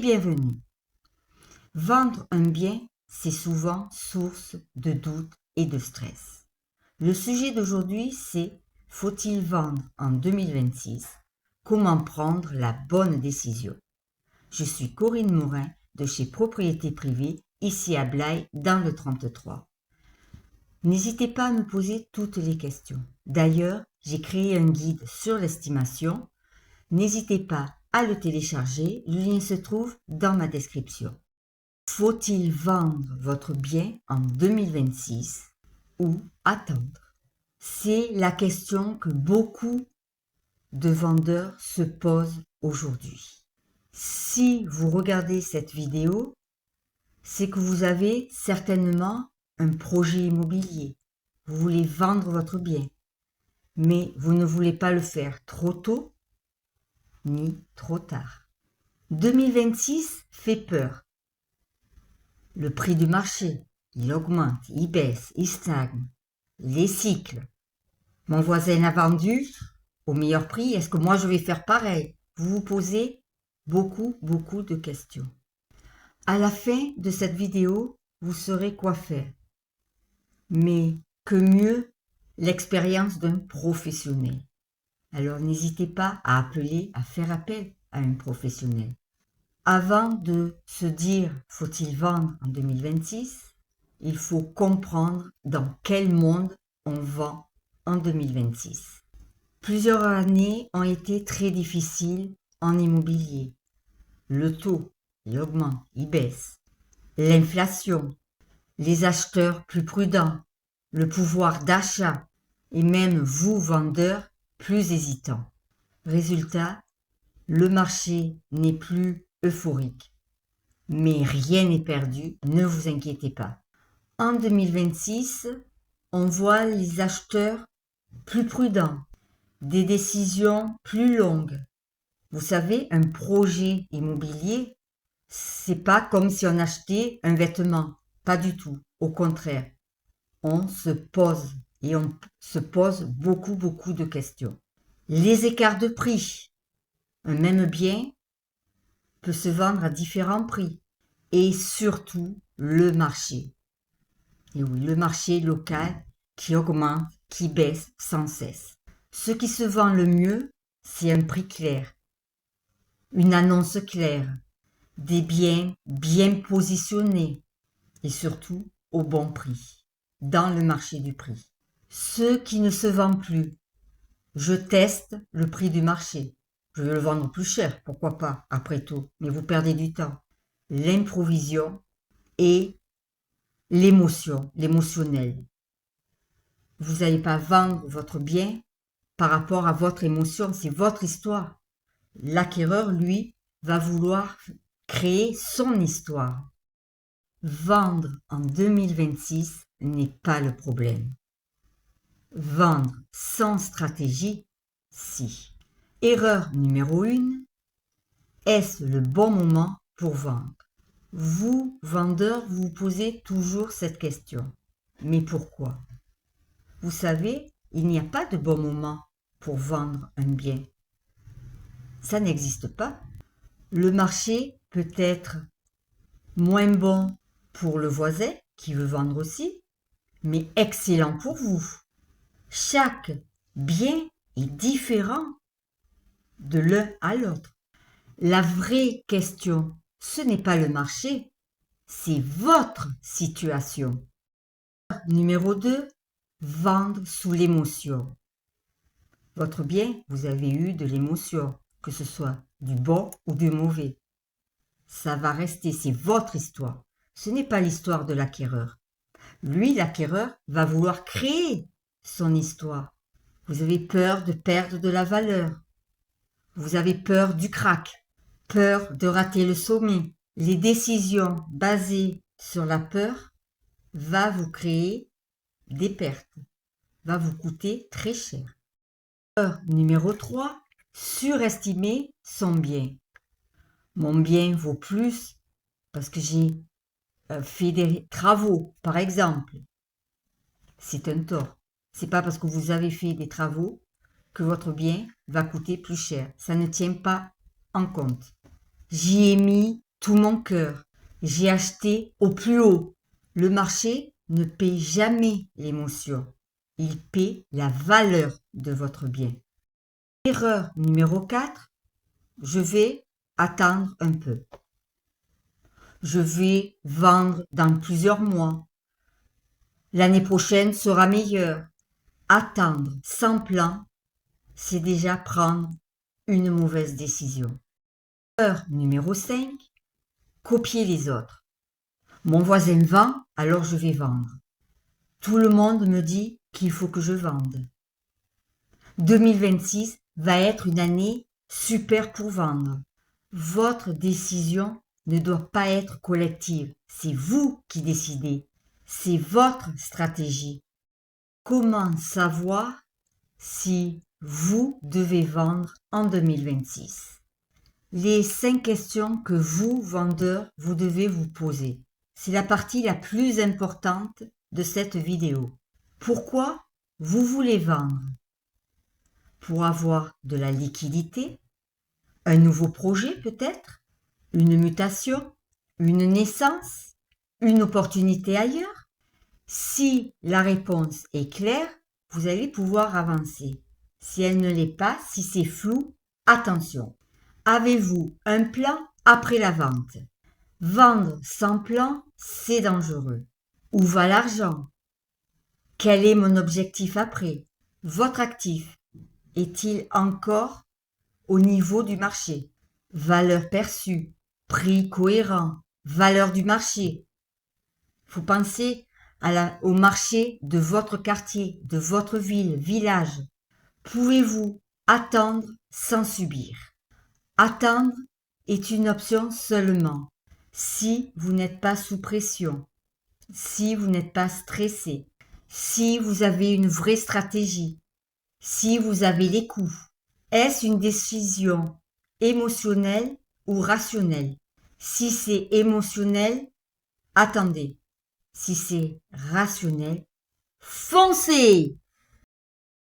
bienvenue. Vendre un bien, c'est souvent source de doute et de stress. Le sujet d'aujourd'hui, c'est « Faut-il vendre en 2026 ? Comment prendre la bonne décision ?» Je suis Corinne Morin de chez Propriété Privée, ici à Blaye, dans le 33. N'hésitez pas à me poser toutes les questions. D'ailleurs, j'ai créé un guide sur l'estimation. N'hésitez pas à le télécharger, le lien se trouve dans ma description. Faut-il vendre votre bien en 2026 ou attendre? C'est la question que beaucoup de vendeurs se posent aujourd'hui. Si vous regardez cette vidéo, c'est que vous avez certainement un projet immobilier. Vous voulez vendre votre bien, mais vous ne voulez pas le faire trop tôt ni trop tard. 2026 fait peur. Le prix du marché, il augmente, il baisse, il stagne. Les cycles. Mon voisin a vendu au meilleur prix, est-ce que moi je vais faire pareil? Vous vous posez beaucoup de questions. À la fin de cette vidéo, vous saurez quoi faire. Mais que mieux l'expérience d'un professionnel. Alors n'hésitez pas à faire appel à un professionnel. Avant de se dire faut-il vendre en 2026, il faut comprendre dans quel monde on vend en 2026. Plusieurs années ont été très difficiles en immobilier. Le taux, il augmente, il baisse. L'inflation, les acheteurs plus prudents, le pouvoir d'achat et même vous, vendeurs, plus hésitants. Résultat, le marché n'est plus euphorique. Mais rien n'est perdu, ne vous inquiétez pas. En 2026, on voit les acheteurs plus prudents, des décisions plus longues. Vous savez, un projet immobilier, c'est pas comme si on achetait un vêtement. Pas du tout. Au contraire, on se pose beaucoup de questions. Les écarts de prix. Un même bien peut se vendre à différents prix. Et surtout, le marché. Et oui, le marché local qui augmente, qui baisse sans cesse. Ce qui se vend le mieux, c'est un prix clair, une annonce claire, des biens bien positionnés et surtout au bon prix, dans le marché du prix. Ce qui ne se vend plus, je teste le prix du marché. Je vais le vendre plus cher, pourquoi pas, après tout, mais vous perdez du temps. L'improvision et l'émotionnel. Vous n'allez pas vendre votre bien par rapport à votre émotion, c'est votre histoire. L'acquéreur, lui, va vouloir créer son histoire. Vendre en 2026 n'est pas le problème. Vendre sans stratégie, si. Erreur numéro 1, est-ce le bon moment pour vendre? Vous, vendeur, vous vous posez toujours cette question. Mais pourquoi? Vous savez, il n'y a pas de bon moment pour vendre un bien. Ça n'existe pas. Le marché peut être moins bon pour le voisin qui veut vendre aussi, mais excellent pour vous. Chaque bien est différent de l'un à l'autre. La vraie question, ce n'est pas le marché, c'est votre situation. Numéro 2, vendre sous l'émotion. Votre bien, vous avez eu de l'émotion, que ce soit du bon ou du mauvais. Ça va rester, c'est votre histoire. Ce n'est pas l'histoire de l'acquéreur. Lui, l'acquéreur, va vouloir créer son histoire. Vous avez peur de perdre de la valeur. Vous avez peur du krach, peur de rater le sommet. Les décisions basées sur la peur va vous créer des pertes, va vous coûter très cher. Erreur numéro 3, surestimer son bien. Mon bien vaut plus parce que j'ai fait des travaux, par exemple. C'est un tort. C'est pas parce que vous avez fait des travaux que votre bien va coûter plus cher. Ça ne tient pas en compte. J'y ai mis tout mon cœur. J'ai acheté au plus haut. Le marché ne paie jamais l'émotion. Il paie la valeur de votre bien. Erreur numéro 4. Je vais attendre un peu. Je vais vendre dans plusieurs mois. L'année prochaine sera meilleure. Attendre sans plan, c'est déjà prendre une mauvaise décision. Erreur numéro 5. Copier les autres. Mon voisin vend, alors je vais vendre. Tout le monde me dit qu'il faut que je vende. 2026 va être une année super pour vendre. Votre décision ne doit pas être collective. C'est vous qui décidez. C'est votre stratégie. Comment savoir si vous devez vendre en 2026? Les 5 questions que vous, vendeurs, vous devez vous poser. C'est la partie la plus importante de cette vidéo. Pourquoi vous voulez vendre? Pour avoir de la liquidité, un nouveau projet peut-être, une mutation, une naissance, une opportunité ailleurs? Si la réponse est claire, vous allez pouvoir avancer. Si elle ne l'est pas, si c'est flou, attention. Avez-vous un plan après la vente? Vendre sans plan, c'est dangereux. Où va l'argent? Quel est mon objectif après? Votre actif est-il encore au niveau du marché? Valeur perçue, prix cohérent, valeur du marché. Faut penser au marché de votre quartier, de votre ville, village. Pouvez-vous attendre sans subir? Attendre est une option seulement si vous n'êtes pas sous pression, si vous n'êtes pas stressé, si vous avez une vraie stratégie, si vous avez les coûts. Est-ce une décision émotionnelle ou rationnelle? Si c'est émotionnel, attendez. Si c'est rationnel, foncez!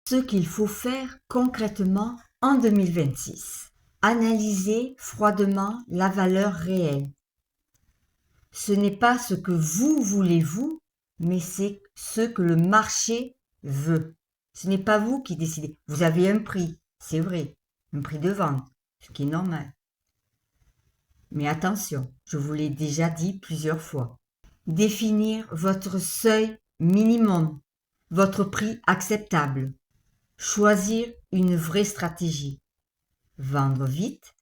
Ce qu'il faut faire concrètement en 2026. Analysez froidement la valeur réelle. Ce n'est pas ce que vous voulez vous, mais c'est ce que le marché veut. Ce n'est pas vous qui décidez. Vous avez un prix, c'est vrai, un prix de vente, ce qui est normal. Mais attention, je vous l'ai déjà dit plusieurs fois. Définir votre seuil minimum, votre prix acceptable. Choisir une vraie stratégie. Vendre vite,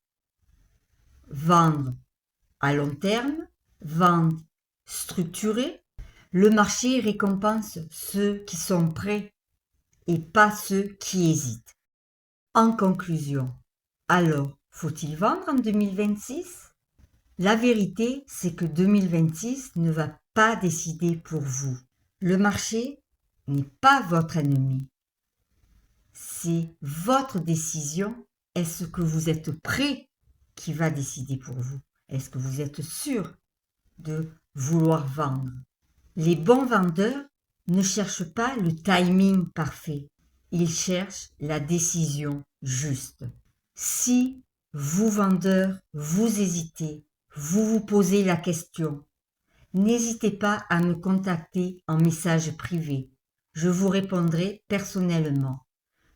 vendre à long terme, vendre structuré. Le marché récompense ceux qui sont prêts et pas ceux qui hésitent. En conclusion, alors, faut-il vendre en 2026? La vérité, c'est que 2026 ne va pas décider pour vous. Le marché n'est pas votre ennemi. C'est votre décision. Est-ce que vous êtes prêt qui va décider pour vous? Est-ce que vous êtes sûr de vouloir vendre? Les bons vendeurs ne cherchent pas le timing parfait. Ils cherchent la décision juste. Si vous, vendeurs, vous hésitez, vous vous posez la question, n'hésitez pas à me contacter en message privé. Je vous répondrai personnellement.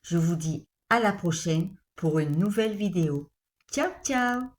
Je vous dis à la prochaine pour une nouvelle vidéo. Ciao, ciao!